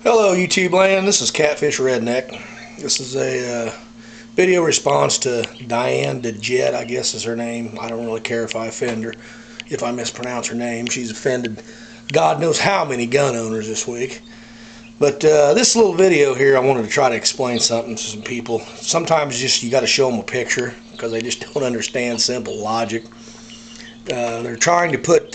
Hello YouTube land, this is Catfish Redneck. This is a video response to Diane DeJet, I guess is her name. I don't really care if I offend her, if I mispronounce her name. She's offended God knows how many gun owners this week. But this little video here, I wanted to try to explain something to some people. Sometimes just you got to show them a picture because they just don't understand simple logic. They're trying to put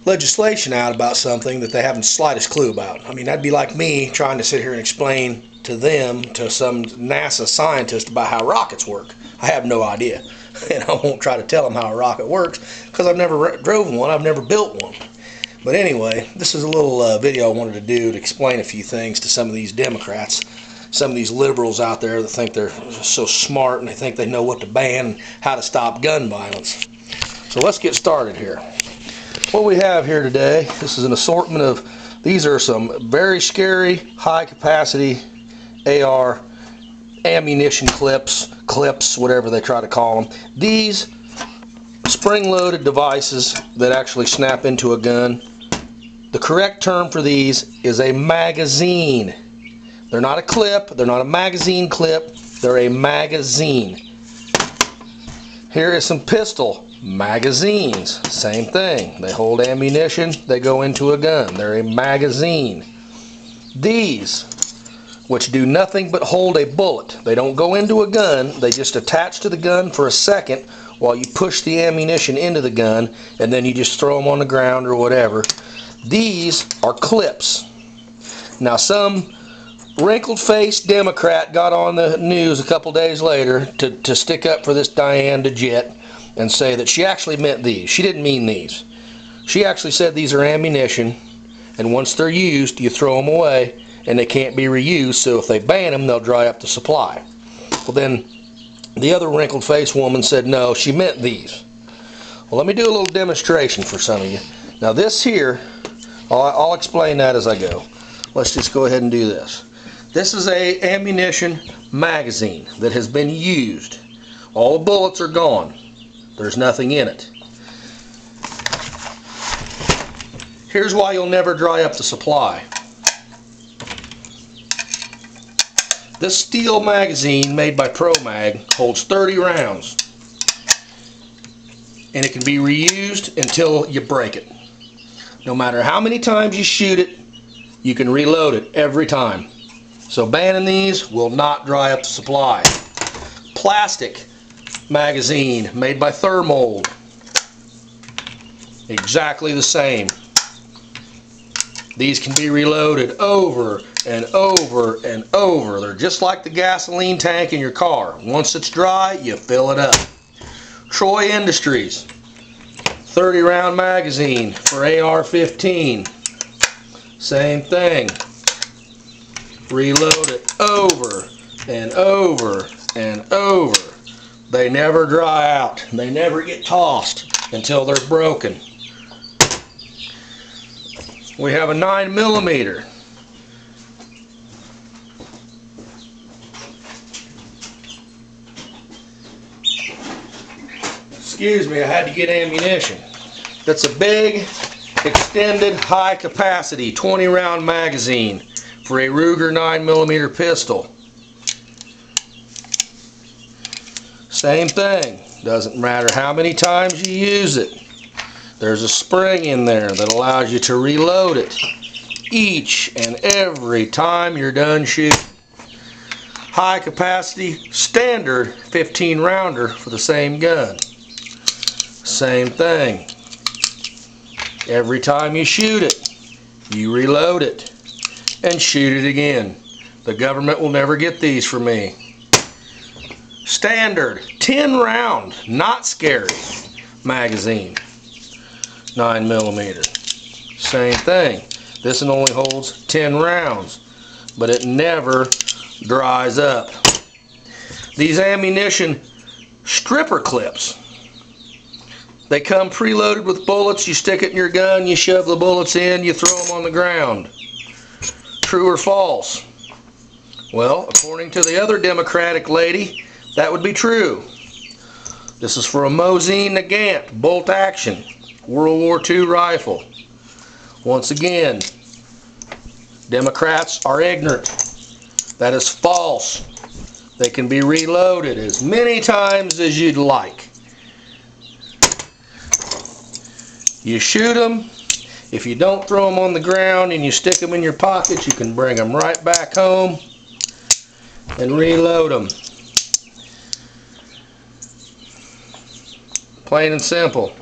legislation out about something that they haven't the slightest clue about. I mean, that'd be like me trying to sit here and explain to them, to some NASA scientist, about how rockets work. I have no idea, and I won't try to tell them how a rocket works because I've never drove one, I've never built one. But anyway, this is a little video I wanted to do to explain a few things to some of these Democrats, some of these liberals out there that think they're so smart and they think they know what to ban and how to stop gun violence. So let's get started here. What we have here today, this is an assortment of, these are some very scary, high capacity AR ammunition clips, whatever they try to call them. These spring-loaded devices that actually snap into a gun, the correct term for these is a magazine. They're not a clip, they're not a magazine clip, they're a magazine. Here is some pistol magazines, same thing. They hold ammunition, they go into a gun. They're a magazine. These, which do nothing but hold a bullet, they don't go into a gun, they just attach to the gun for a second while you push the ammunition into the gun, and then you just throw them on the ground or whatever. These are clips. Now, some wrinkled-faced Democrat got on the news a couple days later to stick up for this Diane DeJet and say that she actually meant these. She didn't mean these. She actually said these are ammunition, and once they're used, you throw them away, and they can't be reused, so if they ban them, they'll dry up the supply. Well, then the other wrinkled-faced woman said no, she meant these. Well, let me do a little demonstration for some of you. Now this here, I'll explain that as I go. Let's just go ahead and do this. This is a ammunition magazine that has been used. All the bullets are gone. There's nothing in it. Here's why you'll never dry up the supply. This steel magazine made by ProMag holds 30 rounds, and it can be reused until you break it. No matter how many times you shoot it, you can reload it every time. So banning these will not dry up the supply. Plastic magazine made by Thermold, exactly the same. These can be reloaded over and over and over. They're just like the gasoline tank in your car. Once it's dry, you fill it up. Troy Industries 30 round magazine for AR-15, same thing. Reload it over and over and over. They never dry out. They never get tossed until they're broken. We have a 9mm. Excuse me, I had to get ammunition. That's a big, extended, high capacity 20 round magazine for a Ruger 9mm pistol. Same thing, doesn't matter how many times you use it. There's a spring in there that allows you to reload it each and every time you're done shooting. High capacity standard 15 rounder for the same gun. Same thing. Every time you shoot it, you reload it and shoot it again. The government will never get these from me. Standard 10 round, not scary magazine, 9mm. Same thing. This one only holds 10 rounds, but it never dries up. These ammunition stripper clips, they come preloaded with bullets. You stick it in your gun, you shove the bullets in, you throw them on the ground. True or false? Well, according to the other Democratic lady, that would be true. This is for a Mosin Nagant bolt action World War II rifle. Once again, Democrats are ignorant. That is false. They can be reloaded as many times as you'd like. You shoot them. If you don't throw them on the ground and you stick them in your pockets, you can bring them right back home and reload them. Plain and simple.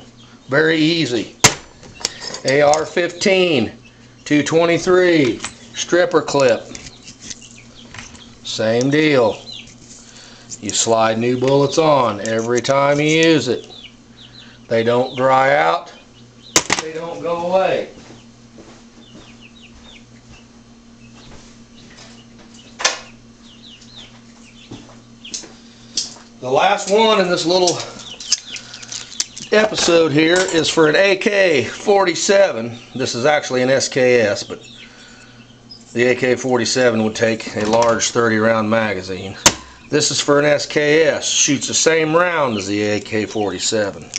Very easy. AR-15, 223, stripper clip. Same deal. You slide new bullets on every time you use it. They don't dry out. They don't go away. The last one in this little episode here is for an AK-47. This is actually an SKS, but the AK-47 would take a large 30-round magazine. This is for an SKS. Shoots the same round as the AK-47.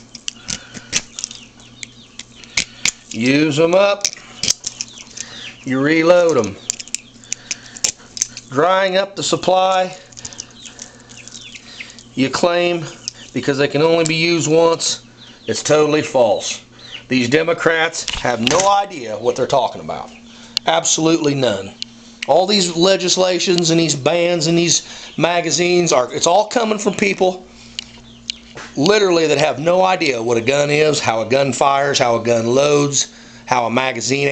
Use them up. You reload them. Drying up the supply, you claim, because they can only be used once, it's totally false. These Democrats have no idea what they're talking about. Absolutely none. All these legislations and these bans and these magazines, it's all coming from people literally that have no idea what a gun is, how a gun fires, how a gun loads, how a magazine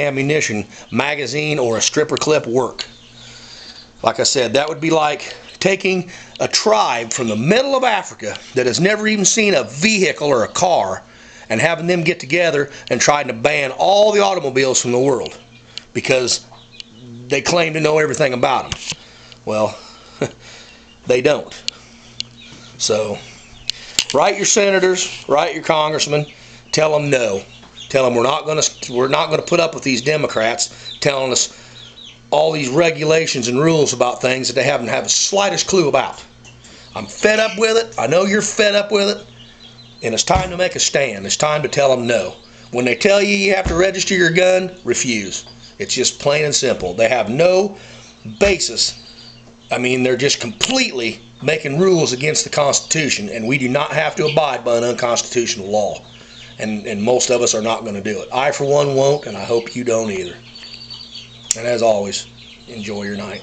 or a stripper clip work. Like I said, that would be like taking a tribe from the middle of Africa that has never even seen a vehicle or a car and having them get together and trying to ban all the automobiles from the world because they claim to know everything about them. Well, they don't. So, write your senators, write your congressmen, tell them no. Tell them we're not going to put up with these Democrats telling us all these regulations and rules about things that they haven't had the slightest clue about. I'm fed up with it. I know you're fed up with it. And it's time to make a stand. It's time to tell them no. When they tell you you have to register your gun, refuse. It's just plain and simple. They have no basis. I mean, they're just completely making rules against the Constitution, and we do not have to abide by an unconstitutional law. And most of us are not going to do it. I, for one, won't, and I hope you don't either. And as always, enjoy your night.